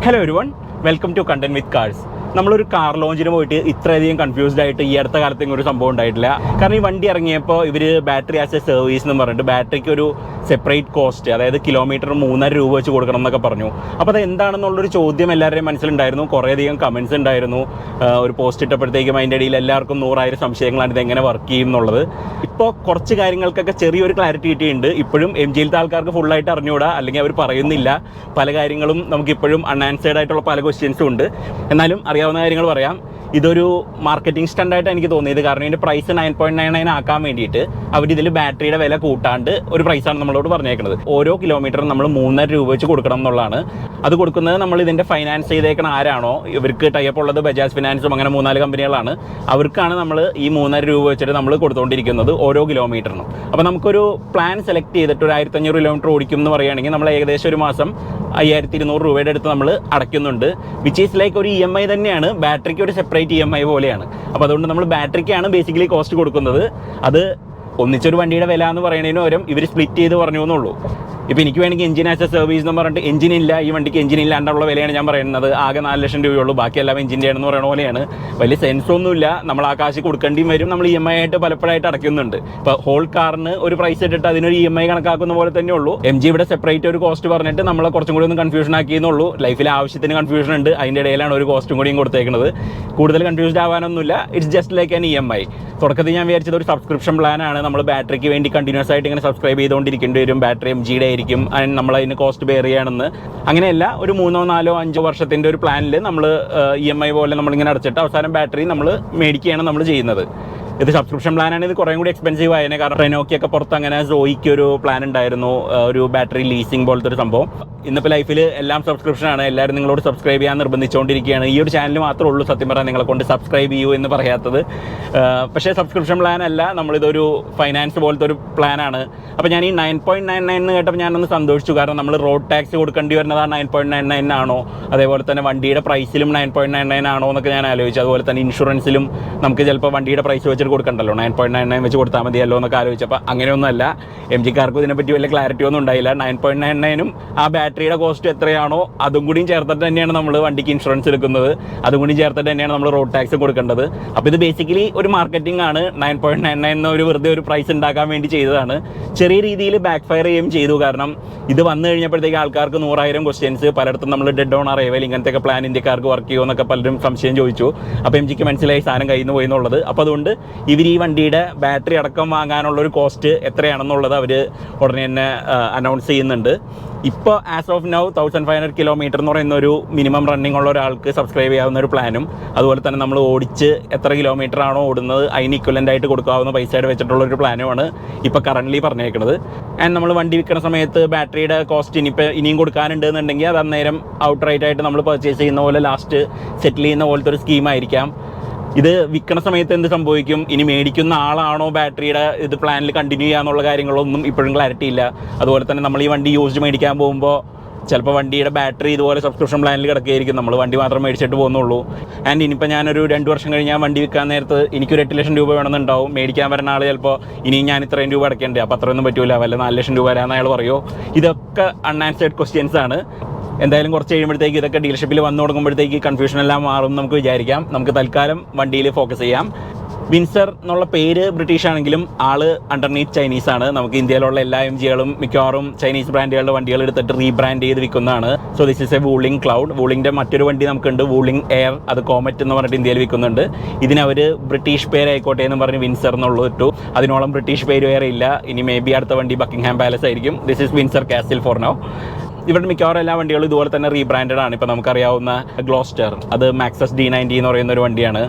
Hello everyone, welcome to content with cars. നമ്മളൊരു car ലോഞ്ചിന് പോയിട്ട് ഇത്രയധികം കൺഫ്യൂസ്ഡ് ആയിട്ട് ഈ അടുത്ത കാലത്ത് ഒരു സംഭവം ഉണ്ടായിട്ടില്ല. കാരണം ഈ വണ്ടി ഇറങ്ങിയപ്പോൾ ഇവർ ബാറ്ററി ആസ് എ സർവീസ് എന്ന് പറഞ്ഞിട്ട് ബാറ്ററിക്ക് ഒരു സെപ്പറേറ്റ് കോസ്റ്റ്, അതായത് കിലോമീറ്റർ 3.5 രൂപ വെച്ച് കൊടുക്കണം എന്നൊക്കെ പറഞ്ഞു. അപ്പോൾ അത് എന്താണെന്നുള്ളൊരു ചോദ്യം എല്ലാവരുടെയും മനസ്സിലുണ്ടായിരുന്നു. കുറേയധികം കമൻസ് ഉണ്ടായിരുന്നു. ഒരു പോസ്റ്റ് ഇട്ടപ്പോഴത്തേക്കും അതിൻ്റെ ഇടയിൽ എല്ലാവർക്കും 100,000 സംശയങ്ങളാണ് ഇതെങ്ങനെ വർക്ക് ചെയ്യും എന്നുള്ളത്. ഇപ്പോൾ കുറച്ച് കാര്യങ്ങൾക്കൊക്കെ ചെറിയൊരു ക്ലാരിറ്റി കിട്ടിയിട്ടുണ്ട്. ഇപ്പോഴും MGയിലത്തെ ആൾക്കാർക്ക് ഫുള്ളായിട്ട് അറിഞ്ഞുകൂടാ, അല്ലെങ്കിൽ അവർ പറയുന്നില്ല. പല കാര്യങ്ങളും നമുക്കിപ്പോഴും അൺആൻസേർഡ് ആയിട്ടുള്ള പല ക്വസ്റ്റ്യൻസും ഉണ്ട്. എന്നാലും അറിയാവുന്ന കാര്യങ്ങൾ പറയാം. ഇതൊരു മാർക്കറ്റിംഗ് സ്റ്റണ്ടായിട്ട് എനിക്ക് തോന്നിയത്. കാരണം ഇതിൻ്റെ പ്രൈസ് 9.99 ആക്കാൻ വേണ്ടിയിട്ട് അവരിതിൽ ബാറ്ററിയുടെ വില കൂട്ടാണ്ട് ഒരു പ്രൈസാണ് നമ്മളോട് പറഞ്ഞേക്കുന്നത്. ഓരോ കിലോമീറ്ററും നമ്മൾ 3.5 രൂപ വെച്ച് കൊടുക്കണം എന്നുള്ളതാണ്. അത് കൊടുക്കുന്നത് നമ്മൾ ഇതിൻ്റെ ഫൈനാൻസ് ചെയ്തേക്കണ ആരാണോ, ഇവർക്ക് ടൈപ്പ് ഉള്ളത് ബജാജ് ഫിനാൻസും അങ്ങനെ 3-4 കമ്പനികളാണ്. അവർക്കാണ് നമ്മൾ ഈ 3.5 രൂപ വെച്ചിട്ട് നമ്മൾ കൊടുത്തുകൊണ്ടിരിക്കുന്നത് ഓരോ കിലോമീറ്ററിനും. അപ്പോൾ നമുക്കൊരു പ്ലാൻ സെലക്ട് ചെയ്തിട്ട് ഒരു 1500 കിലോമീറ്റർ ഓടിക്കും എന്ന് പറയുകയാണെങ്കിൽ നമ്മൾ ഏകദേശം ഒരു മാസം 5200 രൂപയുടെ അടുത്ത് നമ്മൾ അടയ്ക്കുന്നുണ്ട്. വിച്ച് ഈസ് ലൈക്ക് ഒരു EMI തന്നെയാണ്. ബാറ്ററിക്ക് ഒരു സെപ്പറേറ്റ് EMI പോലെയാണ്. അപ്പോൾ അതുകൊണ്ട് നമ്മൾ ബാറ്ററിക്കാണ് ബേസിക്കലി കോസ്റ്റ് കൊടുക്കുന്നത്. അത് ഒന്നിച്ചൊരു വണ്ടിയുടെ വില എന്ന് പറയുന്നതിന് പകരം ഇവർ സ്പ്ലിറ്റ് ചെയ്ത് പറഞ്ഞു എന്നുള്ളൂ. ഇപ്പോൾ എനിക്ക് വേണമെങ്കിൽ എഞ്ചിൻ ആസ് എ സർവീസ് എന്ന് പറഞ്ഞിട്ട് എഞ്ചിനില്ല, ഈ വണ്ടിക്ക് എഞ്ചിൻ ഇല്ലാണ്ടുള്ള വിലയാണ് ഞാൻ പറയുന്നത്. ആകെ 4 ലക്ഷം രൂപയുള്ളൂ, ബാക്കിയെല്ലാം എഞ്ചിൻ്റെ ആണെന്ന് പറയുന്ന പോലെയാണ്. വലിയ സെൻസൊന്നുമില്ല. നമ്മൾ ആ കാശ് കൊടുക്കേണ്ടിയും വരും. നമ്മൾ EMI ആയിട്ട് പലപ്പോഴായിട്ട് അടയ്ക്കുന്നുണ്ട്. ഇപ്പോൾ ഹോൾ കാറിന് ഒരു പ്രൈസ് ഇട്ടിട്ട് അതിനൊരു EMI കണക്കാക്കുന്ന പോലെ തന്നെ ഉള്ളൂ. MG ഇവിടെ സെപ്പറേറ്റ് ഒരു കോസ്റ്റ് പറഞ്ഞിട്ട് നമ്മളെ കുറച്ചും കൂടി ഒന്ന് കൺഫ്യൂഷൻ ആക്കിയെന്നുള്ളൂ. ലൈഫിൽ ആവശ്യത്തിന് കൺഫ്യൂഷൻ ഉണ്ട്, അതിൻ്റെ ഇടയിലാണ് ഒരു കോസ്റ്റും കൂടിയും കൊടുത്തേക്കുന്നത്. കൂടുതൽ കൺഫ്യൂസ്ഡ് ആവാനൊന്നുമില്ല. It's just like an EMI. തുടക്കത്തിൽ ഞാൻ വിചാരിച്ചത് ഒരു സബ്സ്ക്രിപ്ഷൻ പ്ലാനാണ്. നമ്മൾ ബാറ്ററിക്ക് വേണ്ടി കണ്ടിന്യൂസ് ആയിട്ട് ഇങ്ങനെ സബ്സ്ക്രൈബ് ചെയ്തുകൊണ്ടിരിക്കേണ്ടി വരും. ബാറ്ററി MGയുടെ ആയിരിക്കും, നമ്മൾ അതിന് കോസ്റ്റ് ബെയർ ചെയ്യുകയാണെന്ന്. അങ്ങനെയല്ല, ഒരു 3, 4, 5 വർഷത്തിൻ്റെ ഒരു പ്ലാനിൽ നമ്മൾ EMI പോലെ നമ്മളിങ്ങനെ അടച്ചിട്ട് അവസാനം ബാറ്ററി നമ്മൾ മേടിക്കുകയാണ് നമ്മൾ ചെയ്യുന്നത്. ഇത് സബ്സ്ക്രിപ്ഷൻ പ്ലാനാണ്. ഇത് കുറേ കൂടി എക്സ്പെൻസീവ് ആയതിനെ. കാരണം റെനോക്കിയൊക്കെ പുറത്ത് അങ്ങനെ സോയിക്ക് ഒരു പ്ലാൻ ഉണ്ടായിരുന്നു, ഒരു ബാറ്ററി ലീസിങ് പോലത്തെ ഒരു സംഭവം. ഇന്നിപ്പോൾ ലൈഫിൽ എല്ലാം സബ്സ്ക്രിപ്ഷനാണ്. എല്ലാവരും നിങ്ങളോട് സബ്സ്ക്രൈബ് ചെയ്യാൻ നിർബന്ധിച്ചുകൊണ്ടിരിക്കുകയാണ്. ഈ ഒരു ചാനൽ മാത്രമേ ഉള്ളൂ സത്യം പറഞ്ഞാൽ നിങ്ങളെ കൊണ്ട് സബ്സ്ക്രൈബ് ചെയ്യൂ എന്ന് പറയാത്തത്. പക്ഷേ സബ്സ്ക്രിപ്ഷൻ പ്ലാൻ അല്ല, നമ്മളിതൊരു ഫൈനാൻസ് പോലത്തെ ഒരു പ്ലാനാണ്. അപ്പോൾ ഞാൻ ഈ 9.99 എന്ന് കേട്ടപ്പോൾ ഞാനൊന്ന് സന്തോഷിച്ചു. കാരണം നമ്മൾ റോഡ് ടാക്സ് കൊടുക്കേണ്ടി വരുന്നതാണ് 9.99 ആണോ, അതേപോലെ തന്നെ വണ്ടിയുടെ പ്രൈസിലും 9.99 ആണോ എന്നൊക്കെ ഞാൻ ആലോചിച്ചു. അതുപോലെ തന്നെ ഇൻഷുറൻസിലും നമുക്ക് ചിലപ്പോൾ വണ്ടിയുടെ പ്രൈസ് വെച്ചിട്ട് കൊടുക്കണ്ടല്ലോ, 9.99 വെച്ച് കൊടുത്താൽ മതിയല്ലോ എന്നൊക്കെ ആലോചിച്ചപ്പോൾ അങ്ങനെയൊന്നുമല്ല. MGക്കാർക്കും ഇതിനെപ്പറ്റി വലിയ ക്ലാരിറ്റി ഒന്നും ഉണ്ടായില്ല. 9.99നും ആ ബാറ്ററിയുടെ കോസ്റ്റ് എത്രയാണോ അതും കൂടിയും ചേർത്തിട്ട് തന്നെയാണ് നമ്മൾ വണ്ടിക്ക് ഇൻഷുറൻസ് എടുക്കുന്നത്. അതും കൂടി ചേർത്തിട്ട് തന്നെയാണ് നമ്മൾ റോഡ് ടാക്സ് കൊടുക്കേണ്ടത്. അപ്പോൾ ഇത് ബേസിക്കലി ഒരു മാർക്കറ്റിംഗ് ആണ്. 9.99 എന്ന ഒരു വെറുതെ ഒരു പ്രൈസ് ഉണ്ടാക്കാൻ വേണ്ടി ചെയ്തതാണ്. ചെറിയ രീതിയിൽ ബാക്ക് ഫയർ ചെയ്യുകയും ചെയ്തു. കാരണം ഇത് വന്നു കഴിഞ്ഞപ്പോഴത്തേക്ക് ആൾക്കാർക്ക് 100,000 ക്വസ്റ്റ്യൻസ്. പലയിടത്തും നമ്മൾ ഡെഡ് ഓൺ അറൈവൽ ഇങ്ങനത്തെയൊക്കെ പ്ലാൻ ഇന്ത്യക്കാർക്ക് വർക്ക് ചെയ്യുമോ എന്നൊക്കെ പലരും സംശയം ചോദിച്ചു. അപ്പോൾ MGക്ക് മനസ്സിലായി സാധനം കയ്യിൽ നിന്ന് പോയി എന്നുള്ളത്. അപ്പോൾ അതുകൊണ്ട് ഇവർ ഈ വണ്ടിയുടെ ബാറ്ററി അടക്കം വാങ്ങാനുള്ളൊരു കോസ്റ്റ് എത്രയാണെന്നുള്ളത് അവർ ഉടനെ തന്നെ അനൗൺസ് ചെയ്യുന്നുണ്ട്. ഇപ്പോൾ ആസ് ഓഫ് നൗ 1500 കിലോമീറ്റർ എന്ന് പറയുന്ന ഒരു മിനിമം റണ്ണിങ് ഉള്ള ഒരാൾക്ക് സബ്സ്ക്രൈബ് ചെയ്യാവുന്ന ഒരു പ്ലാനും, അതുപോലെ തന്നെ നമ്മൾ ഓടിച്ച് എത്ര കിലോമീറ്റർ ആണോ ഓടുന്നത് അതിന് ഇക്വലൻ്റ് ആയിട്ട് കൊടുക്കാവുന്ന പൈസയുടെ വെച്ചിട്ടുള്ളൊരു പ്ലാനുമാണ് ഇപ്പോൾ കറൻ്റ്ലി പറഞ്ഞേക്കുന്നത്. ആൻഡ് നമ്മൾ വണ്ടി വിൽക്കുന്ന സമയത്ത് ബാറ്ററിയുടെ കോസ്റ്റ് ഇനിയും കൊടുക്കാനുണ്ട് എന്നുണ്ടെങ്കിൽ അത് അന്നേരം ഔട്ട് റൈറ്റ് ആയിട്ട് നമ്മൾ പർച്ചേസ് ചെയ്യുന്ന പോലെ ലാസ്റ്റ് സെറ്റിൽ ചെയ്യുന്ന പോലത്തെ ഒരു സ്കീമായിരിക്കാം. ഇത് വിൽക്കുന്ന സമയത്ത് എന്ത് സംഭവിക്കും, ഇനി മേടിക്കുന്ന ആളാണോ ബാറ്ററിയുടെ ഇത് പ്ലാനിൽ കണ്ടിന്യൂ ചെയ്യാന്നുള്ള കാര്യങ്ങളൊന്നും ഇപ്പോഴും ക്ലാരിറ്റി ഇല്ല. അതുപോലെ തന്നെ നമ്മൾ ഈ വണ്ടി യൂസ്ഡ് മേടിക്കാൻ പോകുമ്പോൾ ചിലപ്പോൾ വണ്ടിയുടെ ബാറ്ററി ഇതുപോലെ സബ്സ്ക്രിപ്ഷൻ പ്ലാനിൽ കിടക്കുകയായിരിക്കും. നമ്മൾ വണ്ടി മാത്രം മേടിച്ചിട്ട് പോകുന്നുള്ളൂ. ആൻഡ് ഇനിയിപ്പോൾ ഞാനൊരു 2 വർഷം കഴിഞ്ഞ് ഞാൻ വണ്ടി വിൽക്കാൻ നേരത്ത് എനിക്കൊരു 8 ലക്ഷം രൂപ വേണമെന്നുണ്ടാവും. മേടിക്കാൻ വരുന്ന ആൾ ചിലപ്പോൾ ഇനി ഞാൻ ഇത്രയും രൂപ അടയ്ക്കേണ്ടത്, അപ്പോൾ അത്രയൊന്നും പറ്റില്ല, വല്ല 4 ലക്ഷം രൂപ വരാമെന്ന് അയാൾ പറയുമോ. ഇതൊക്കെ അൺആൻസേർഡ് ക്വസ്റ്റ്യൻസ് ആണ്. എന്തായാലും കുറച്ച് കഴിയുമ്പോഴത്തേക്ക് ഇതൊക്കെ ഡീലർഷിപ്പിൽ വന്നു തുടങ്ങുമ്പോഴത്തേക്ക് കൺഫ്യൂഷൻ എല്ലാം മാറും നമുക്ക് വിചാരിക്കാം. നമുക്ക് തൽക്കാലം വണ്ടിയിൽ ഫോക്കസ് ചെയ്യാം. വിൻസർ എന്നുള്ള പേര് ബ്രിട്ടീഷ് ആണെങ്കിലും ആള് അണ്ടർനീത്ത് ചൈനീസ് ആണ്. നമുക്ക് ഇന്ത്യയിലുള്ള എല്ലാ MGകളും മിക്കവാറും ചൈനീസ് ബ്രാൻഡുകളുടെ വണ്ടികൾ എടുത്തിട്ട് റീബ്രാൻഡ് ചെയ്ത് വിൽക്കുന്നതാണ്. So this is a Wuling Cloud. വൂളിങ്ങിൻ്റെ മറ്റൊരു വണ്ടി നമുക്കുണ്ട്, വൂളിംഗ് എയർ. അത് കോമറ്റ് എന്ന് പറഞ്ഞിട്ട് ഇന്ത്യയിൽ വിൽക്കുന്നുണ്ട്. ഇതിനവർ ബ്രിട്ടീഷ് പേരായിക്കോട്ടെ എന്ന് പറഞ്ഞ് വിൻസർ എന്നുള്ളത് ഇട്ടു. അതിനോളം ബ്രിട്ടീഷ് പേര് വേറെ ഇല്ല. ഇനി മേ ബി അടുത്ത വണ്ടി ബക്കിംഗ്ഹാം പാലസ് ആയിരിക്കും. This is Windsor castle for now. ഇവിടെ മിക്കവാറും എല്ലാ വണ്ടികളും ഇതുപോലെ തന്നെ റീബ്രാൻഡഡ് ആണ്. ഇപ്പോൾ നമുക്കറിയാവുന്ന ഗ്ലോസ്റ്റർ, അത് മാക്സസ് D90 എന്ന് പറയുന്ന ഒരു വണ്ടിയാണ്.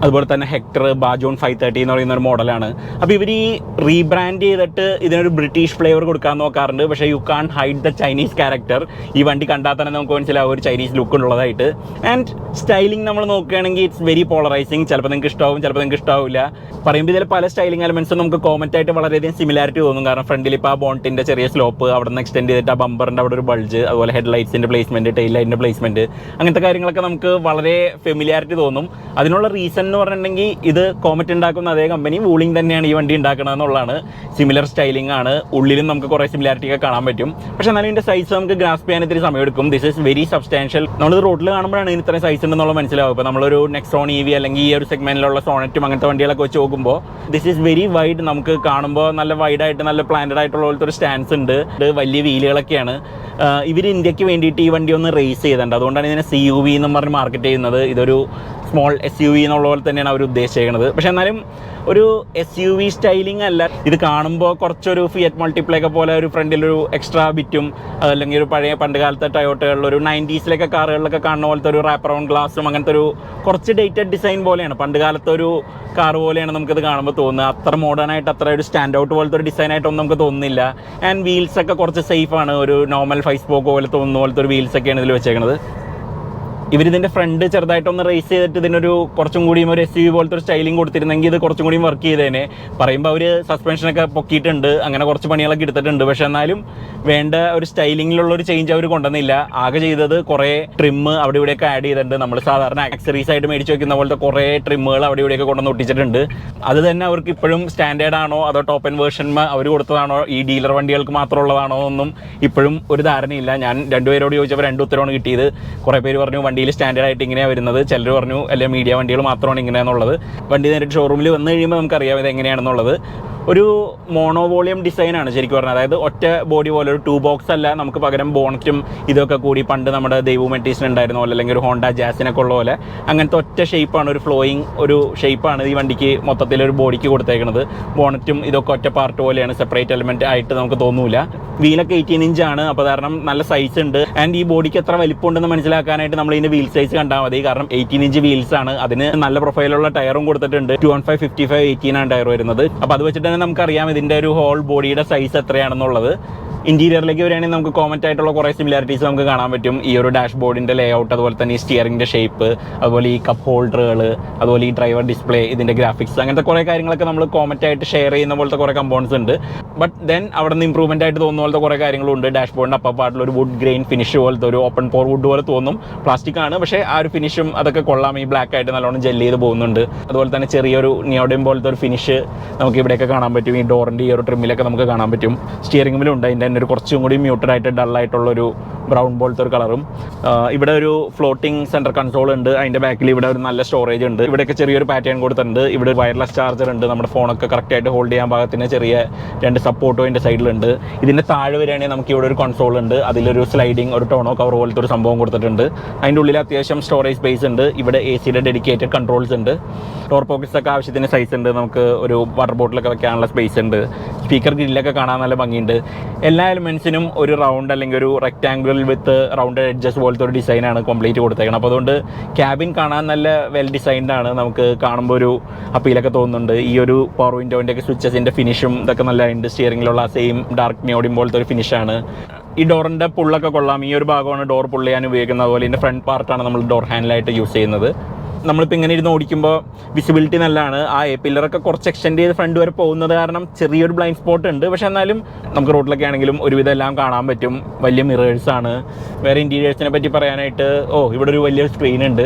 അതുപോലെ തന്നെ ഹെക്ടർ ബാജോൺ 530 എന്ന് പറയുന്ന ഒരു മോഡലാണ്. അപ്പോൾ ഇവർ ഈ റീബ്രാൻഡ് ചെയ്തിട്ട് ഇതിനൊരു ബ്രിട്ടീഷ് ഫ്ലേവർ കൊടുക്കാൻ നോക്കാറുണ്ട്. പക്ഷേ you can't hide the Chinese character. ഈ വണ്ടി കണ്ടാൽ തന്നെ നമുക്ക് മനസ്സിലാവും ഒരു ചൈനീസ് ലുക്ക് ഉള്ളതായിട്ട്. ആൻഡ് സ്റ്റൈലിംഗ് നമ്മൾ നോക്കുകയാണെങ്കിൽ ഇറ്റ്സ് വെരി പോളറൈസിങ്. ചിലപ്പോൾ നിങ്ങൾക്ക് ഇഷ്ടമാവും, ചിലപ്പോൾ നിങ്ങൾക്ക് ഇഷ്ടാവില്ല. പറയുമ്പോൾ ഇതിൽ പല സ്റ്റൈലിംഗ് എലമെൻറ്റ്സും നമുക്ക് കോമറ്റ് ആയിട്ട് വളരെയധികം സിമിലാരിറ്റി തോന്നും. കാരണം ഫ്രണ്ടിൽ ഇപ്പോൾ ആ ബോണ്ടിൻ്റെ ചെറിയ സ്ലോപ്പ്, അവിടെ നിന്ന് എക്സ്റ്റെൻഡ് ചെയ്തിട്ട് ആ ബമ്പറിൻ്റെ അവിടെ ഒരു ബൾജ്, അതുപോലെ ഹെഡ് ലൈറ്റ്സിൻ്റെ പ്ലേസ്മെൻറ്റ്, ടെയിൽ ലൈറ്റിൻ്റെ പ്ലേസ്മെൻറ്റ്, അങ്ങനത്തെ കാര്യങ്ങളൊക്കെ നമുക്ക് വളരെ ഫെമിലിയാരിറ്റി തോന്നും. അതിനുള്ള റീസൺ എന്ന് പറഞ്ഞിട്ടുണ്ടെങ്കിൽ ഇത് കോമറ്റ് ഉണ്ടാക്കുന്ന അതേ കമ്പനി വൂളിംഗ് തന്നെയാണ് ഈ വണ്ടി ഉണ്ടാക്കുന്നത് എന്നുള്ളതാണ്. സിമിലർ സ്റ്റൈലിംഗ് ആണ്, ഉള്ളിലും നമുക്ക് കുറേ സിമിലാരിറ്റി ഒക്കെ കാണാൻ പറ്റും. പക്ഷേ എന്നാലും ഇതിൻ്റെ സൈസ് നമുക്ക് ഗ്രാസ്പ് ചെയ്യാൻ ഇത്തിരി സമയമെടുക്കും. This is very substantial. നമ്മൾ റോഡിൽ കാണുമ്പോഴാണ് ഇതിന് ഇത്രയും സൈസ് ഉണ്ടെന്നുള്ള മനസ്സിലാവും. ഇപ്പോൾ നമ്മളൊരു നെക്സോൺ EV അല്ലെങ്കിൽ ഈ ഒരു സെഗ്മെന്റിലുള്ള സോണറ്റും അങ്ങനത്തെ വണ്ടികളൊക്കെ വെച്ച് നോക്കുമ്പോൾ ദിസ് ഈസ് വെരി വൈഡ്. നമുക്ക് കാണുമ്പോൾ നല്ല വൈഡായിട്ട് നല്ല പ്ലാന്റഡ് ആയിട്ടുള്ള പോലത്തെ ഒരു സ്റ്റാൻസ് ഉണ്ട്. വലിയ വീലുകളൊക്കെയാണ്. ഇവർ ഇന്ത്യക്ക് വേണ്ടിയിട്ട് ഈ വണ്ടി ഒന്ന് റേസ് ചെയ്തിട്ടുണ്ട്. അതുകൊണ്ടാണ് ഇതിനെ CUV എന്നും പറഞ്ഞ് മാർക്കറ്റ് ചെയ്യുന്നത്. ഇതൊരു സ്മോൾ SUV എന്നുള്ള പോലെ തന്നെയാണ് അവർ ഉദ്ദേശിക്കുന്നത്. പക്ഷെ എന്നാലും ഒരു SUV സ്റ്റൈലിംഗ് അല്ല. ഇത് കാണുമ്പോൾ കുറച്ചൊരു ഫിയറ്റ് മൾട്ടിപ്ലൈയൊക്കെ പോലെ ഒരു ഫ്രണ്ടിലൊരു എക്സ്ട്രാ ബിറ്റും അതല്ലെങ്കിൽ ഒരു പഴയ പണ്ട് കാലത്തെ ടൊയോട്ടകളിലൊരു 90s കാറുകളിലൊക്കെ കാണുന്ന പോലത്തെ ഒരു റാപ്പ് അറൗണ്ട് ഗ്ലാസും അങ്ങനത്തെ ഒരു കുറച്ച് ഡേറ്റഡ് ഡിസൈൻ പോലെയാണ്. പണ്ട് കാലത്തെ ഒരു കാർ പോലെയാണ് നമുക്കിത് കാണുമ്പോൾ തോന്നുന്നത്. അത്ര മോഡേൺ ആയിട്ട് അത്ര ഒരു സ്റ്റാൻഡ് ഔട്ട് പോലത്തെ ഒരു ഡിസൈനായിട്ടൊന്നും നമുക്ക് തോന്നുന്നില്ല. ആൻഡ് വീൽസൊക്കെ കുറച്ച് സേഫാണ്. ഒരു നോർമൽ 5 സ്പോക്ക് പോലെ തോന്നുന്ന പോലത്തെ ഒരു വീൽസൊക്കെയാണ് ഇതിൽ വെച്ചേക്കുന്നത്. ഇവരിതിൻ്റെ ഫ്രണ്ട് ചെറുതായിട്ടൊന്ന് റേസ് ചെയ്തിട്ട് ഇതിനൊരു കുറച്ചും കൂടിയും ഒരു SUV പോലത്തെ ഒരു സ്റ്റൈലിംഗ് കൊടുത്തിരുന്നെങ്കിൽ ഇത് കുറച്ചും കൂടിയും വർക്ക് ചെയ്തേനെ. പറയുമ്പോൾ അവർ സസ്പെൻഷനൊക്കെ പൊക്കിയിട്ടുണ്ട്, അങ്ങനെ കുറച്ച് പണികളൊക്കെ എടുത്തിട്ടുണ്ട്. പക്ഷേ എന്നാലും വേണ്ട ഒരു സ്റ്റൈലിങ്ങിലുള്ളൊരു ചേഞ്ച് അവർ കൊണ്ടുവന്നില്ല. ആകെ ചെയ്തത് കുറേ ട്രിം അവിടെ ഇവിടെയൊക്കെ ആഡ് ചെയ്തിട്ടുണ്ട്. നമ്മൾ സാധാരണ ആക്സറീസ് ആയിട്ട് മേടിച്ച് വയ്ക്കുന്ന പോലത്തെ കുറേ ട്രിമ്മുകൾ അവിടെ ഇവിടെയൊക്കെ കൊണ്ടുവന്ന് ഒട്ടിച്ചിട്ടുണ്ട്. അത് തന്നെ അവർക്ക് ഇപ്പോഴും സ്റ്റാൻഡേർഡ് ആണോ അതോ ടോപ്പ് എൻഡ് വേർഷൻ അവർ കൊടുത്തതാണോ ഈ ഡീലർ വണ്ടികൾക്ക് മാത്രമുള്ളതാണോ എന്നും ഇപ്പോഴും ഒരു ധാരണയില്ല. ഞാൻ രണ്ടുപേരോട് ചോദിച്ചപ്പോൾ 2 ഉത്തരവാണ് കിട്ടിയത്. കുറേ പേര് പറഞ്ഞു വണ്ടിയിൽ സ്റ്റാൻഡേർഡ് ആയിട്ട് ഇങ്ങനെയാണ് വരുന്നത്, ചിലർ പറഞ്ഞു അല്ലെങ്കിൽ മീഡിയ വണ്ടികൾ മാത്രമാണ് ഇങ്ങനെയാണെന്നുള്ളത്. വണ്ടി നേരിട്ട് ഷോറൂമിൽ വന്നു കഴിയുമ്പോൾ നമുക്കറിയാം ഇത് എങ്ങനെയാണെന്നുള്ളത്. ഒരു മോണോവോളിയം ഡിസൈനാണ് ശരിക്കും പറഞ്ഞാൽ. അതായത് ഒറ്റ ബോഡി പോലെ ഒരു 2 ബോക്സ് അല്ല, നമുക്ക് പകരം ബോണറ്റും ഇതൊക്കെ കൂടി പണ്ട് നമ്മുടെ ദൈവമെറ്റീസിന് ഉണ്ടായിരുന്ന പോലെ അല്ലെങ്കിൽ ഒരു ഹോണ്ട ജാസിനൊക്കെ ഉള്ള പോലെ അങ്ങനത്തെ ഒറ്റ ഷേപ്പാണ്, ഒരു ഫ്ലോയിങ് ഒരു ഷേപ്പാണ് ഈ വണ്ടിക്ക് മൊത്തത്തിലൊരു ബോഡിക്ക് കൊടുത്തേക്കുന്നത്. ബോണറ്റും ഇതൊക്കെ ഒറ്റ പാർട്ട് പോലെയാണ്, സെപ്പറേറ്റ് എലമെൻറ്റ് ആയിട്ട് നമുക്ക് തോന്നൂല. വീലൊക്കെ 18 ഇഞ്ചാണ്, അപ്പോൾ കാരണം നല്ല സൈസ് ഉണ്ട്. ആൻഡ് ഈ ബോഡിക്ക് എത്ര വലിപ്പമുണ്ടെന്ന് മനസ്സിലാക്കാനായിട്ട് നമ്മൾ ഇതിൻ്റെ വീൽ സൈസ് കണ്ടാൽ മതി. കാരണം 18 ഇഞ്ച് വീൽസ് ആണ്. അതിന് നല്ല പ്രൊഫൈലുള്ള ടയറും കൊടുത്തിട്ടുണ്ട്. 215 55 18 ആണ് ടയർ വരുന്നത്. അപ്പോൾ അത് വെച്ചിട്ട് തന്നെ നമുക്കറിയാം ഇതിൻ്റെ ഒരു ഹോൾ ബോഡിയുടെ സൈസ് എത്രയാണെന്നുള്ളത്. ഇന്റീരിയറിലേക്ക് വരികയാണെങ്കിൽ നമുക്ക് കോമറ്റ് ആയിട്ടുള്ള കുറേ സിമിലാരിറ്റീസ് നമുക്ക് കാണാൻ പറ്റും. ഈ ഒരു ഡാഷ് ബോർഡിൻ്റെ ലേ ഔട്ട്, അതുപോലെ തന്നെ ഈ സ്റ്റിയറിംഗിൻ്റെ ഷേപ്പ്, അതുപോലെ ഈ കപ്പ് ഹോൾഡറുകൾ, അതുപോലെ ഈ ഡ്രൈവർ ഡിസ്പ്ലേ, ഇതിൻ്റെ ഗ്രാഫിക്സ്, അങ്ങനത്തെ കുറേ കാര്യങ്ങളൊക്കെ നമ്മൾ കോമറ്റ് ആയിട്ട് ഷെയർ ചെയ്യുന്ന പോലത്തെ കുറേ കമ്പോണൻസ് ഉണ്ട്. ബട്ട് ദെൻ അവിടെ നിന്ന് ഇമ്പ്രൂവ്മെൻ്റ് ആയിട്ട് തോന്നുന്ന പോലത്തെ കുറേ കാര്യങ്ങളുണ്ട്. ഡാഷ് ബോർഡിൻ്റെ അപ്പർ പാർട്ടിൽ ഒരു വുഡ് ഗ്രെയിൻ ഫിനിഷ് പോലത്തെ ഒരു ഓപ്പൺ പോർ വുഡ് പോലെ തോന്നും. പ്ലാസ്റ്റിക് ആണ്, പക്ഷേ ആ ഒരു ഫിനിഷും അതൊക്കെ കൊള്ളാം. ഈ ബ്ലാക്ക് ആയിട്ട് നല്ലോണം ജെല്ല് ചെയ്ത് പോകുന്നുണ്ട്. അതുപോലെ തന്നെ ചെറിയൊരു നിയോഡിയം പോലത്തെ ഒരു ഫിനിഷ് നമുക്ക് ഇവിടെയൊക്കെ കാണാൻ പറ്റും. ഈ ഡോറിൻ്റെ ഈ ഒരു ട്രിമ്മിലൊക്കെ നമുക്ക് കാണാൻ പറ്റും. സ്റ്റിയറിംഗിലും ഉണ്ട് അതിൻ്റെ തന്നെ ഒരു കുറച്ചും കൂടി മ്യൂട്ടഡ് ആയിട്ട് ഡള്ളായിട്ടുള്ളൊരു ബ്രൗൺ പോലത്തെ ഒരു കളറും. ഇവിടെ ഒരു ഫ്ലോട്ടിംഗ് സെൻറ്റർ കൺസോൾ ഉണ്ട്. അതിൻ്റെ ബാക്കിൽ ഇവിടെ ഒരു നല്ല സ്റ്റോറേജ് ഉണ്ട്. ഇവിടെയൊക്കെ ചെറിയൊരു പാറ്റേൺ കൊടുത്തിട്ടുണ്ട്. ഇവിടെ വയർലെസ് ചാർജർ ഉണ്ട്. നമ്മുടെ ഫോണൊക്കെ കറക്റ്റായിട്ട് ഹോൾഡ് ചെയ്യാൻ പാകത്തിന് ചെറിയ 2 സപ്പോർട്ടും അതിൻ്റെ സൈഡിലുണ്ട്. ഇതിൻ്റെ താഴെ വരികയാണെങ്കിൽ നമുക്ക് ഇവിടെ ഒരു കൺസോൾ ഉണ്ട്. അതിലൊരു സ്ലൈഡിങ് ഒരു ടോണോ കവർ പോലത്തെ ഒരു സംഭവം കൊടുത്തിട്ടുണ്ട്. അതിൻ്റെ ഉള്ളിൽ അത്യാവശ്യം സ്റ്റോറേജ് സ്പേസ് ഉണ്ട്. ഇവിടെ AC-യുടെ ഡെഡിക്കേറ്റഡ് കൺട്രോൾസ് ഉണ്ട്. ഡോർ പോക്കറ്റ്സ് ഒക്കെ ആവശ്യത്തിന് സൈസ് ഉണ്ട്. നമുക്ക് ഒരു വാട്ടർ ബോട്ടിലൊക്കെ വെക്കാനുള്ള സ്പേസ് ഉണ്ട്. സ്പീക്കർ ഗ്രില്ലൊക്കെ കാണാൻ നല്ല ഭംഗിയുണ്ട്. എല്ലാ എലിമെൻസിനും ഒരു റൗണ്ട് അല്ലെങ്കിൽ ഒരു റെക്ടാംഗിൾ വിത്ത് റൗണ്ടഡ് എഡ്ജസ് പോലത്തെ ഒരു ഡിസൈനാണ് കംപ്ലീറ്റ് കൊടുത്തേക്കുന്നത്. അപ്പോൾ അതുകൊണ്ട് ക്യാബിൻ കാണാൻ നല്ല വെൽ ഡിസൈൻഡ് ആണ്. നമുക്ക് കാണുമ്പോൾ ഒരു അപ്പീലൊക്കെ തോന്നുന്നുണ്ട്. ഈ ഒരു പവർ വിൻഡോൻ്റെ ഒക്കെ സ്വിച്ചസിൻ്റെ ഫിനിഷും ഇതൊക്കെ നല്ല ഉണ്ട്. സ്റ്റിയറിംഗിലുള്ള സെയിം ഡാർക്ക് നിയോഡിയം പോലത്തെ ഒരു ഫിനിഷാണ്. ഈ ഡോറിൻ്റെ പുള്ളൊക്കെ കൊള്ളാം. ഈ ഒരു ഭാഗമാണ് ഡോർ പുള്ള് ചെയ്യാൻ ഉപയോഗിക്കുന്നത്. അതുപോലെ ഇതിൻ്റെ ഫ്രണ്ട് പാർട്ടാണ് നമ്മൾ ഡോർ ഹാൻഡിലായിട്ട് യൂസ് ചെയ്യുന്നത്. നമ്മളിപ്പോൾ ഇങ്ങനെ ഇരുന്ന് ഓടിക്കുമ്പോൾ വിസിബിലിറ്റി നല്ലതാണ്. ആ പില്ലറൊക്കെ കുറച്ച് എക്സ്റ്റെൻഡ് ചെയ്ത് ഫ്രണ്ട് വരെ പോകുന്നത് കാരണം ചെറിയൊരു ബ്ലൈൻഡ് സ്പോട്ട് ഉണ്ട്. പക്ഷെ എന്നാലും നമുക്ക് റോഡിലൊക്കെ ആണെങ്കിലും ഒരുവിധം എല്ലാം കാണാൻ പറ്റും. വലിയ മിറേഴ്സാണ്. വേറെ ഇൻറ്റീരിയേഴ്സിനെ പറ്റി പറയാനായിട്ട് ഇവിടെ ഒരു വലിയ സ്ക്രീൻ ഉണ്ട്.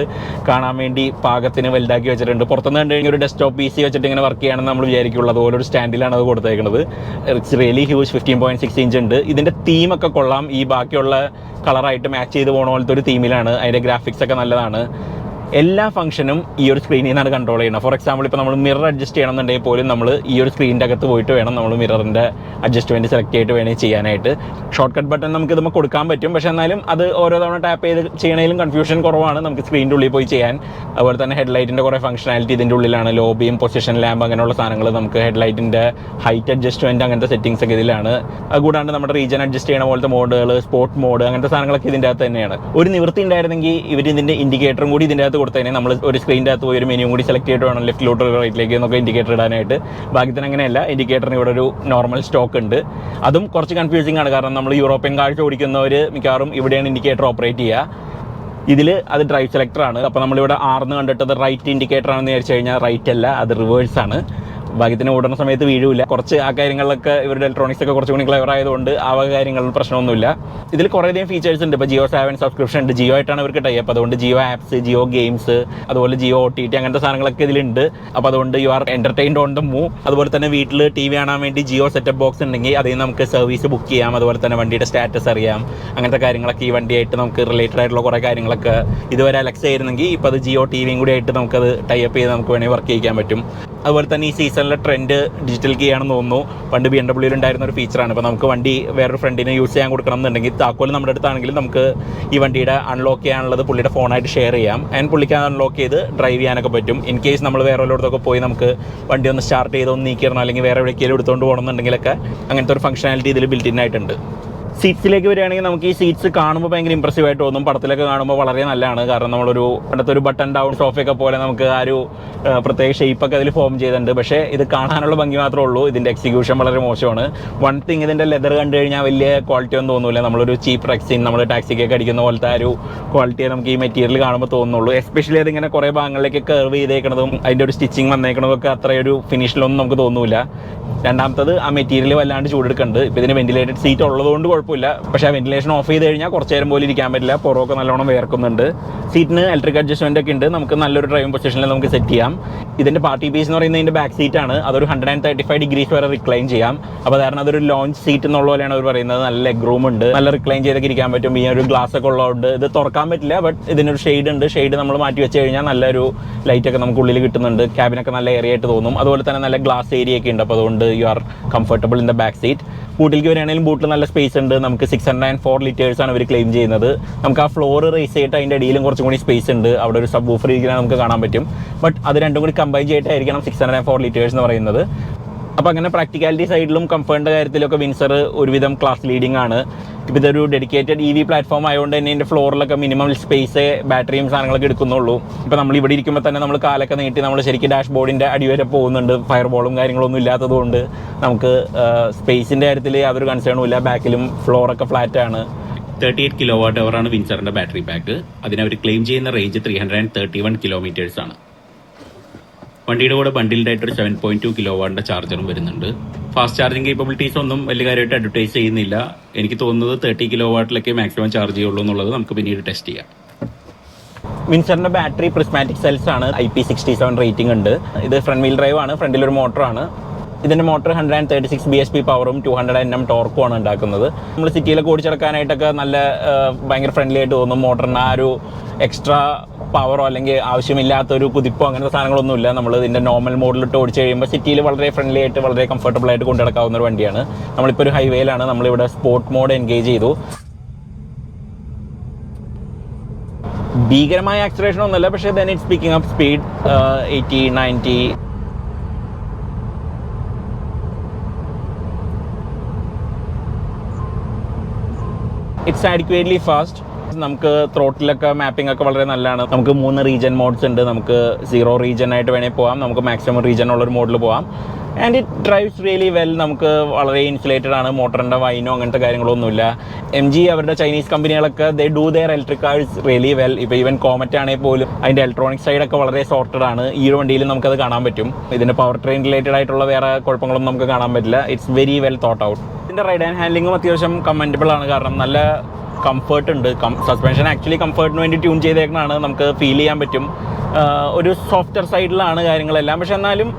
കാണാൻ വേണ്ടി പാകത്തിന് വലുതാക്കി വെച്ചിട്ടുണ്ട്. പുറത്തുനിന്ന് കണ്ടു കഴിഞ്ഞാൽ ഒരു ഡെസ്ക്ടോപ്പ് PC വെച്ചിട്ട് ഇങ്ങനെ വർക്ക് ചെയ്യണമെന്ന് നമ്മൾ വിചാരിക്കുള്ളൂ. അതുപോലെ ഒരു സ്റ്റാൻഡിലാണ് അത് കൊടുത്തേക്കുന്നത്. It's really huge. 15.6 ഇഞ്ച് ഉണ്ട്. ഇതിൻ്റെ തീമൊക്കെ കൊള്ളാം. ഈ ബാക്കിയുള്ള കളറായിട്ട് മാച്ച് ചെയ്ത് പോകണ പോലത്തെ ഒരു തീമിലാണ്. അതിൻ്റെ ഗ്രാഫിക്സ് ഒക്കെ നല്ലതാണ്. എല്ലാ ഫംഗ്ഷനും ഈ ഒരു സ്ക്രീനിൽ നിന്നാണ് കൺട്രോൾ ചെയ്യുന്നത്. ഫോർ എക്സാമ്പിൾ ഇപ്പോൾ നമ്മൾ മിറർ അഡ്ജസ്റ്റ് ചെയ്യണമെന്നുണ്ടെങ്കിൽ പോലും നമ്മൾ ഈ ഒരു സ്ക്രീനിൻ്റെ അകത്ത് പോയിട്ട് വേണം നമ്മൾ മിററിൻ്റെ അഡ്ജസ്റ്റ്മെൻറ്റ് സെലക്ട് ചെയ്തിട്ട് വേണമെങ്കിൽ ചെയ്യാനായിട്ട്. ഷോർട്ട് കട്ട് ബട്ടൺ നമുക്ക് ഇതുമ്പോൾ കൊടുക്കാൻ പറ്റും. പക്ഷേ എന്നാലും അത് ഓരോ തവണ ടാപ്പ് ചെയ്ത് ചെയ്യണേലും കൺഫ്യൂഷൻ കുറവാണ്. നമുക്ക് സ്ക്രീനിൻ്റെ ഉള്ളിൽ പോയി ചെയ്യാൻ. അതുപോലെ തന്നെ ഹെഡ്ലൈറ്റിൻ്റെ കുറേ ഫംഗ്ഷനാലിറ്റി ഇതിൻ്റെ ഉള്ളിലാണ്. ലോ ബീം, പൊസിഷൻ ലാമ്പ് അങ്ങനെയുള്ള സാധനങ്ങൾ, നമുക്ക് ഹെഡ്ലൈറ്റിൻ്റെ ഹൈറ്റ് അഡ്ജസ്റ്റ്മെൻറ്റ് അങ്ങനത്തെ സെറ്റിങ്സ് ഒക്കെ ഇതിലാണ്. അതുകൂടാണ്ട് നമ്മുടെ റീജൻ അഡ്ജസ്റ്റ് ചെയ്യണ പോലത്തെ മോഡുകൾ, സ്പോർട്ട് മോഡ്, അങ്ങനത്തെ സാധനങ്ങളൊക്കെ ഇതിൻ്റെ അകത്ത് തന്നെയാണ്. ഒരു നിവൃത്തി ഉണ്ടായിരുന്നെങ്കിൽ ഇവർ ഇതിൻ്റെ ഇൻഡിക്കേറ്ററും കൂടി ഇതിൻ്റെ അകത്ത് കൊടുത്തതിനെ നമ്മൾ ഒരു സ്ക്രീനിൻ്റെ അകത്ത് പോയി ഒരു മെനു കൂടി സെലക്ട് ചെയ്തിട്ട് വേണം ലെഫ്റ്റിലോട്ട് റൈറ്റിലേക്ക് എന്നൊക്കെ ഇൻഡിക്കേറ്റർ ഇടാനായിട്ട്. ഭാഗ്യത്തിന് അങ്ങനെയല്ല. ഇൻഡിക്കേറ്ററിന് ഇവിടെ ഒരു നോർമൽ സ്റ്റോക്ക് ഉണ്ട്. അതും കുറച്ച് കൺഫ്യൂസിംഗ് ആണ്. കാരണം നമ്മൾ യൂറോപ്യൻ കാഴ്ച ഓടിക്കുന്നവർ മിക്കവാറും ഇവിടെയാണ് ഇൻഡിക്കേറ്റർ ഓപ്പറേറ്റ് ചെയ്യുക. ഇതിൽ അത് ഡ്രൈവ് സെലക്ടറാണ്. അപ്പോൾ നമ്മളിവിടെ ആർന്ന് കണ്ടിട്ടത് റൈറ്റ് ഇൻഡിക്കേറ്റർ ആണെന്ന് വിചാരിച്ചു കഴിഞ്ഞാൽ റൈറ്റ് അല്ല, അത് റിവേഴ്സാണ്. ഭാഗ്യത്തിന് ഓടുന്ന സമയത്ത് വീഴില്ല. കുറച്ച് ആ കാര്യങ്ങളിലൊക്കെ ഇവരുടെ ഇലക്ട്രോണിക്സ് ഒക്കെ കുറച്ചും കൂടി ക്ലെവർ ആയതുകൊണ്ട് ആ വക കാര്യങ്ങളിൽ പ്രശ്നമൊന്നുമില്ല. ഇതിൽ കുറേയധികം ഫീച്ചേഴ്സ് ഉണ്ട്. ഇപ്പോൾ ജിയോ 7 സബ്സ്ക്രിപ്ഷൻ ഉണ്ട്. ജിയോ ആയിട്ടാണ് ഇവർക്ക് ടൈപ്പ്. അതുകൊണ്ട് ജിയോ ആപ്സ്, ജിയോ ഗെയിംസ്, അതുപോലെ ജിയോ OTT അങ്ങനത്തെ സാധനങ്ങളൊക്കെ ഇതിലുണ്ട്. അപ്പോൾ അതുകൊണ്ട് you R entertained on the move. അതുപോലെ തന്നെ വീട്ടിൽ TV കാണാൻ വേണ്ടി ജിയോ സെറ്റപ്പ് ബോക്സ് ഉണ്ടെങ്കിൽ അതിൽ നമുക്ക് സർവീസ് ബുക്ക് ചെയ്യാം. അതുപോലെ തന്നെ വണ്ടിയുടെ സ്റ്റാറ്റസ് അറിയാം. അങ്ങനത്തെ കാര്യങ്ങളൊക്കെ ഈ വണ്ടിയായിട്ട് നമുക്ക് റിലേറ്റഡ് ആയിട്ടുള്ള കുറേ കാര്യങ്ങളൊക്കെ ഇതുവരെ അലക്സ ആയിരുന്നെങ്കിൽ ഇപ്പോൾ അത് ജിയോ TVയും കൂടി ആയിട്ട് നമുക്കത് ടൈപ്പ് ചെയ്ത് നമുക്ക് വേണമെങ്കിൽ വർക്ക് ചെയ്യിക്കാൻ പറ്റും. അതുപോലെ തന്നെ ഈ സീസണിലെ ട്രെൻഡ് ഡിജിറ്റൽ കീ ആണെന്ന് തോന്നുന്നു. പണ്ട് BMW ഉണ്ടായിരുന്ന ഒരു ഫീച്ചറാണ്. ഇപ്പോൾ നമുക്ക് വണ്ടി വേറൊരു ഫ്രണ്ടിന് യൂസ് ചെയ്യാൻ കൊടുക്കണം എന്നുണ്ടെങ്കിൽ താക്കോൽ നമ്മുടെ അടുത്താണെങ്കിലും നമുക്ക് ഈ വണ്ടിയുടെ അൺലോക്ക് ചെയ്യാനുള്ളത് പുള്ളിയുടെ ഫോണായിട്ട് ഷെയർ ചെയ്യാം. ആൻഡ് പുള്ളിക്ക് അൺലോക്ക് ചെയ്ത് ഡ്രൈവ് ചെയ്യാനൊക്കെ പറ്റും. ഇൻ കേസ് നമ്മൾ വേറെ വല്ലയിടത്തൊക്കെ പോയി നമുക്ക് വണ്ടി ഒന്ന് സ്റ്റാർട്ട് ചെയ്തൊന്ന് നീക്കിയിടണം, അല്ലെങ്കിൽ വേറെ എവിടേക്കെങ്കിലും എടുത്തുകൊണ്ട് പോകണമെന്നുണ്ടെങ്കിലൊക്കെ അങ്ങനത്തെ ഒരു ഫംഗ്ഷനാലിറ്റി ഇതിൽ ബിൽറ്റ് ഇൻ ആയിട്ടുണ്ട്. സീറ്റ്സിലേക്ക് വരികയാണെങ്കിൽ നമുക്ക് ഈ സീറ്റ്സ് കാണുമ്പോൾ ഭയങ്കര ഇമ്പ്രസീവ് ആയിട്ട് തോന്നും. പടത്തിലൊക്കെ കാണുമ്പോൾ വളരെ നല്ലതാണ്. കാരണം നമ്മളൊരു അടുത്തൊരു ബട്ടൺ ഡൗൺ സോഫയൊക്കെ പോലെ നമുക്ക് ആ ഒരു പ്രത്യേക ഷേപ്പൊക്കെ അതിൽ ഫോം ചെയ്തിട്ടുണ്ട്. പക്ഷേ ഇത് കാണാനുള്ള ഭംഗി മാത്രമേ ഉള്ളൂ. ഇതിൻ്റെ എക്സിക്യൂഷൻ വളരെ മോശമാണ്. വൺ തിങ്, ഇതിൻ്റെ ലെതർ കണ്ടു കഴിഞ്ഞാൽ വലിയ ക്വാളിറ്റി ഒന്നും തോന്നില്ല. നമ്മളൊരു ചീപ്പ് റെക്സിൻ നമ്മൾ ടാക്സിക്കൊക്കെ അടിക്കുന്ന പോലത്തെ ആ ഒരു ക്വാളിറ്റിയെ നമുക്ക് ഈ മെറ്റീരിയൽ കാണുമ്പോൾ തോന്നുള്ളൂ. എസ്പെഷ്യലി അതിങ്ങനെ കുറേ ഭാഗങ്ങളിലേക്ക് കർവ് ചെയ്തേക്കുന്നതും അതിൻ്റെ ഒരു സ്റ്റിച്ചിങ് വന്നേക്കുന്നതൊക്കെ അത്രയൊരു ഫിനിഷിലൊന്നും നമുക്ക് തോന്നില്ല. രണ്ടാമത്തത് ആ മെറ്റീരിയൽ വല്ലാണ്ട് ചൂടെടുക്കുന്നുണ്ട്. ഇപ്പോൾ ഇതിന് വെന്റിലേറ്റഡ് സീറ്റ് ഉള്ളതുകൊണ്ട് കുഴപ്പമില്ല. പക്ഷേ ആ വെന്റിലേഷൻ ഓഫ് ചെയ്ത് കഴിഞ്ഞാൽ കുറച്ച് നേരം പോലും ഇരിക്കാൻ പറ്റില്ല. പുറമൊക്കെ നല്ലോണം വേർക്കുന്നുണ്ട്. സീറ്റിന് ഇലക്ട്രിക് അഡ്ജസ്റ്റ്മെൻ്റ് ഒക്കെ ഉണ്ട്. നമുക്ക് നല്ലൊരു ഡ്രൈവിംഗ് പൊസിഷനിൽ നമുക്ക് സെറ്റ് ചെയ്യാം. ഇതിൻ്റെ പാർട്ടി പീസ് എന്ന് പറയുന്നത് ഇതിൻ്റെ ബാക്ക് സീറ്റാണ്. അതൊരു 135 ഡിഗ്രീസ് വരെ റിക്ലൈൻ ചെയ്യാം. അപ്പോൾ കാരണം അതൊരു ലോഞ്ച് സീറ്റ് എന്നുള്ള പോലെയാണ് അവർ പറയുന്നത്. നല്ല ലെഗ് റൂം ഉണ്ട്, നല്ല റിക്ലൈൻ ചെയ്തൊക്കെ ഇരിക്കാൻ പറ്റും. ഈ ഒരു ഗ്ലാസ് ഒക്കെ ഉള്ളതുകൊണ്ട് ഇത് തുറക്കാൻ പറ്റില്ല. ബട്ട് ഇതിനൊരു ഷെയ്ഡ് ഉണ്ട്. ഷെയ്ഡ് നമ്മൾ മാറ്റി വെച്ച് കഴിഞ്ഞാൽ നല്ലൊരു ലൈറ്റൊക്കെ നമുക്ക് ഉള്ളിൽ കിട്ടുന്നുണ്ട്. ക്യാബിനൊക്കെ നല്ല ഏരിയ ആയിട്ട് തോന്നും. അതുപോലെ തന്നെ നല്ല ഗ്ലാസ് ഏരിയ ഒക്കെ ഉണ്ട്. അപ്പോൾ അതുകൊണ്ട് you are comfortable in the back seat. ബൂട്ടിലേക്ക് വരികയാണെങ്കിലും ബൂട്ടിൽ നല്ല സ്പേസ് ഉണ്ട്. നമുക്ക് 604 ലിറ്റേഴ്സ് ആണ് ഇവർ ക്ലെയിം ചെയ്യുന്നത്. നമുക്ക് ആ ഫ്ലോർ റേസ് ചെയ്തിട്ട് അതിൻ്റെ അടിയിലും കുറച്ചും കൂടി സ്പേസ് ഉണ്ട്. അവിടെ ഒരു സബ് വൂഫർ ഇരിക്കുന്നത് നമുക്ക് കാണാൻ പറ്റും. ബട്ട് അത് രണ്ടും കൂടി കമ്പൈൻ ചെയ്തിട്ടായിരിക്കണം 604 ലിറ്റേഴ്സ് എന്ന് പറയുന്നത്. അപ്പോൾ അങ്ങനെ പ്രാക്ടിക്കാലിറ്റി സൈഡിലും കംഫർട്ടിൻ്റെ കാര്യത്തിലൊക്കെ വിൻസർ ഒരുവിധം ക്ലാസ് ലീഡിംഗ് ആണ്. ഇപ്പോൾ ഇതൊരു ഡെഡിക്കേറ്റഡ് EV പ്ലാറ്റ്ഫോം ആയതുകൊണ്ട് തന്നെ ഇതിൻ്റെ ഫ്ലോറിലൊക്കെ മിനിമം സ്പേസ് ബാറ്ററിയും സാധനങ്ങളൊക്കെ എടുക്കുന്നുള്ളൂ. ഇപ്പോൾ നമ്മൾ ഇവിടെ ഇരിക്കുമ്പോൾ തന്നെ നമ്മൾ കാലൊക്കെ നീട്ടി നമ്മൾ ശരിക്കും ഡാഷ് ബോർഡിൻ്റെ അടിവരെ പോകുന്നുണ്ട്. ഫയർ ബോളും കാര്യങ്ങളൊന്നും ഇല്ലാത്തതുകൊണ്ട് നമുക്ക് സ്പേസിൻ്റെ കാര്യത്തിൽ യാതൊരു കൺസേണും ഇല്ല. ബാക്കിലും ഫ്ലോറൊക്കെ ഫ്ലാറ്റ് ആണ്. 38 kWh ആണ് വിൻസറിൻ്റെ ബാറ്ററി പാക്ക്. അതിനവർ ക്ലെയിം ചെയ്യുന്ന റേഞ്ച് 331 കിലോമീറ്റേഴ്സ് ആണ്. വണ്ടിയുടെ കൂടെ ബണ്ടിൽഡായിട്ടൊരു 7.2 kW ചാർജറും വരുന്നുണ്ട്. ഫാസ്റ്റ് ചാർജിങ് കേപ്പബിലിറ്റീസ് ഒന്നും വലിയ കാര്യമായിട്ട് അഡ്വർടൈസ് ചെയ്യുന്നില്ല. എനിക്ക് തോന്നുന്നത് 30 kW മാക്സിമം ചാർജ് ചെയ്യുള്ളൂ എന്നുള്ളത് നമുക്ക് പിന്നീട് ടെസ്റ്റ് ചെയ്യാം. വിൻസറിൻ്റെ ബാറ്ററി പ്രിസ്മാറ്റിക് സെൽസ് ആണ്. IP67 റേറ്റിംഗ് ഉണ്ട്. ഇത് ഫ്രണ്ട് വീൽ ഡ്രൈവ് ആണ്. ഫ്രണ്ടിലൊരു മോട്ടറാണ്. ഇതിൻ്റെ മോട്ടർ 136 bhp പവറും 200 Nm ടോർക്കുമാണ് ഉണ്ടാക്കുന്നത്. നമ്മൾ സിറ്റിയിലൊക്കെ ഓടിച്ചെടുക്കാനായിട്ടൊക്കെ നല്ല ഭയങ്കര ഫ്രണ്ട്ലി ആയിട്ട് തോന്നും. മോട്ടറിന് ആ ഒരു എക്സ്ട്രാ പവറോ അല്ലെങ്കിൽ ആവശ്യമില്ലാത്തൊരു കുതിപ്പോ അങ്ങനത്തെ സാധനങ്ങളൊന്നുമില്ല. നമ്മൾ ഇതിൻ്റെ നോർമൽ മോഡിലിട്ട് ഓടിച്ച് കഴിയുമ്പോൾ സിറ്റിയിൽ വളരെ ഫ്രണ്ട്ലി ആയിട്ട് വളരെ കംഫർട്ടബിൾ ആയിട്ട് കൊണ്ടു നടക്കാവുന്ന ഒരു വണ്ടിയാണ്. നമ്മളിപ്പോൾ ഒരു ഹൈവേയിലാണ്. നമ്മളിവിടെ സ്പോർട്ട് മോഡ് എൻഗേജ് ചെയ്തു. ഭീകരമായ ആക്സിലറേഷൻ ഒന്നുമല്ല, പക്ഷേ then it's picking up speed 80, 90. It's adequately fast. നമുക്ക് ത്രോട്ടിലൊക്കെ മാപ്പിംഗ് ഒക്കെ വളരെ നല്ലതാണ്. നമുക്ക് 3 റീജൻ മോഡ്സ് ഉണ്ട്. നമുക്ക് 0 റീജൻ ആയിട്ട് വേണമെങ്കിൽ പോകാം. നമുക്ക് മാക്സിമം റീജൻ ഉള്ളൊരു മോഡിൽ പോകാം. And it drives really well. നമുക്ക് വളരെ ഇൻസുലേറ്റഡ് ആണ്. മോട്ടറിൻ്റെ വൈനോ അങ്ങനത്തെ കാര്യങ്ങളൊന്നുമില്ല. MG അവരുടെ ചൈനീസ് കമ്പനികളൊക്കെ they do their electric cars really well. ഇപ്പോൾ ഈവൻ കോമറ്റ് ആണെങ്കിൽ പോലും അതിൻ്റെ ഇലക്ട്രോണിക് സൈഡൊക്കെ വളരെ സോർട്ടഡ് ആണ്. ഈ ഒരു വണ്ടിയിൽ നമുക്കത് കാണാൻ പറ്റും. ഇതിൻ്റെ പവർ ട്രെയിൻ റിലേറ്റഡ് ആയിട്ടുള്ള വേറെ കുഴപ്പങ്ങളൊന്നും നമുക്ക് കാണാൻ പറ്റില്ല. It's very well thought out. ഇതിൻ്റെ റൈഡ് ആൻഡ് ഹാൻഡ്ലിങ്ങും അത്യാവശ്യം കമൻറ്റബിൾ ആണ്. കാരണം നല്ല കംഫർട്ട് ഉണ്ട്. സസ്പെൻഷൻ ആക്ച്വലി കംഫർട്ടിന് വേണ്ടി ട്യൂൺ ചെയ്തേക്കണതാണ്. നമുക്ക് ഫീൽ ചെയ്യാൻ പറ്റും. ഒരു സോഫ്റ്റ്വെയർ സൈഡിലാണ് കാര്യങ്ങളെല്ലാം. പക്ഷെ എന്നാലും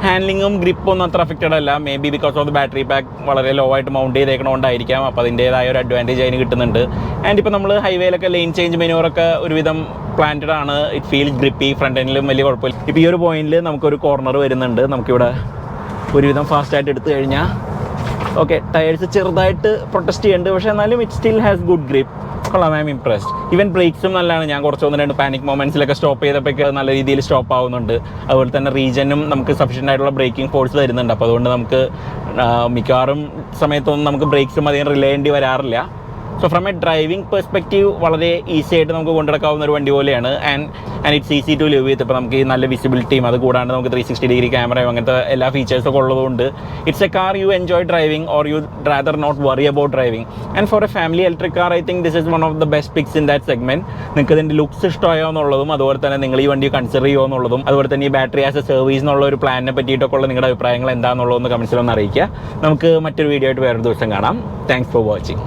ഹാൻഡ്ലിങ്ങും ഗ്രിപ്പും ഒന്നും അത്ര അഫക്റ്റഡ് അല്ല. Maybe because of the battery pack വളരെ ലോ ആയിട്ട് മൗണ്ട് ചെയ്തേക്കണോണ്ടായിരിക്കാം. അപ്പോൾ അതിൻ്റേതായ ഒരു അഡ്വാൻറ്റേജ് അതിന് കിട്ടുന്നുണ്ട്. ആൻഡ് ഇപ്പോൾ നമ്മൾ ഹൈവേയിലൊക്കെ ലെയിൻ ചേഞ്ച് മെനുവറൊക്കെ ഒരുവിധം പ്ലാന്റഡ് ആണ്. It feels grippy. ഫ്രണ്ട് എൻഡിലും വലിയ കുഴപ്പമില്ല. ഇപ്പോൾ ഈ ഒരു പോയിന്റിൽ നമുക്കൊരു കോർണർ വരുന്നുണ്ട്. നമുക്കിവിടെ ഒരുവിധം ഫാസ്റ്റായിട്ട് എടുത്തു കഴിഞ്ഞാൽ ഓക്കെ ടയേഴ്സ് ചെറുതായിട്ട് പ്രൊട്ടസ്റ്റ് ചെയ്യുന്നുണ്ട്. പക്ഷേ എന്നാലും it still has good grip. കൊള്ളാം. I am impressed. ഈവൻ ബ്രേക്സും നല്ലതാണ്. ഞാൻ കുറച്ച് 1-2 പാനിക് മൊമെൻറ്റ്സിലൊക്കെ സ്റ്റോപ്പ് ചെയ്തപ്പോഴൊക്കെ നല്ല രീതിയിൽ സ്റ്റോപ്പ് ആവുന്നുണ്ട്. അതുപോലെ തന്നെ റീജനും നമുക്ക് സഫീഷ്യൻ്റ് ആയിട്ടുള്ള ബ്രേക്കിംഗ് ഫോഴ്സ് തരുന്നുണ്ട്. അപ്പോൾ അതുകൊണ്ട് നമുക്ക് മിക്കവാറും സമയത്തൊന്നും നമുക്ക് ബ്രേക്സും അധികം റിലേ ചെയ്യേണ്ടി വരാറില്ല. So from a driving perspective വളരെ ഈസി ആയിട്ട് നമുക്ക് കൊണ്ടുനടക്കാവുന്ന ഒരു വണ്ടി പോലെയാണ്. And it's easy to live with. ഇപ്പോൾ നമുക്ക് ഈ നല്ല വിസിബിലിറ്റിയും അത് കൂടാണ്ട് നമുക്ക് 360 ഡിഗ്രി ക്യാമറയും അങ്ങനത്തെ എല്ലാ ഫീച്ചേഴ്സൊക്കെ ഉള്ളതുകൊണ്ട് it's a car you enjoy driving or you rather not worry about driving. And for a family electric car I think this is one of the best picks in that segment. നിങ്ങൾക്ക് ഇതിൻ്റെ looks ഇഷ്ടമായോ എന്നുള്ളതും അതുപോലെ തന്നെ നിങ്ങൾ ഈ വണ്ടി consider ചെയ്യുമോ എന്നുള്ളതും അതുപോലെ തന്നെ ഈ ബാറ്ററി ആസ് എ സർവീസ് എന്നുള്ള ഒരു പ്ലാനിനെ പറ്റിയിട്ടൊക്കെ ഉള്ള നിങ്ങളുടെ അഭിപ്രായങ്ങൾ എന്താണെന്നുള്ളതൊന്ന് കമൻസിലൊന്ന് അറിയിക്കുക. നമുക്ക് മറ്റൊരു വീഡിയോ ആയിട്ട് വേറൊരു ദിവസം കാണാം. Thanks for watching.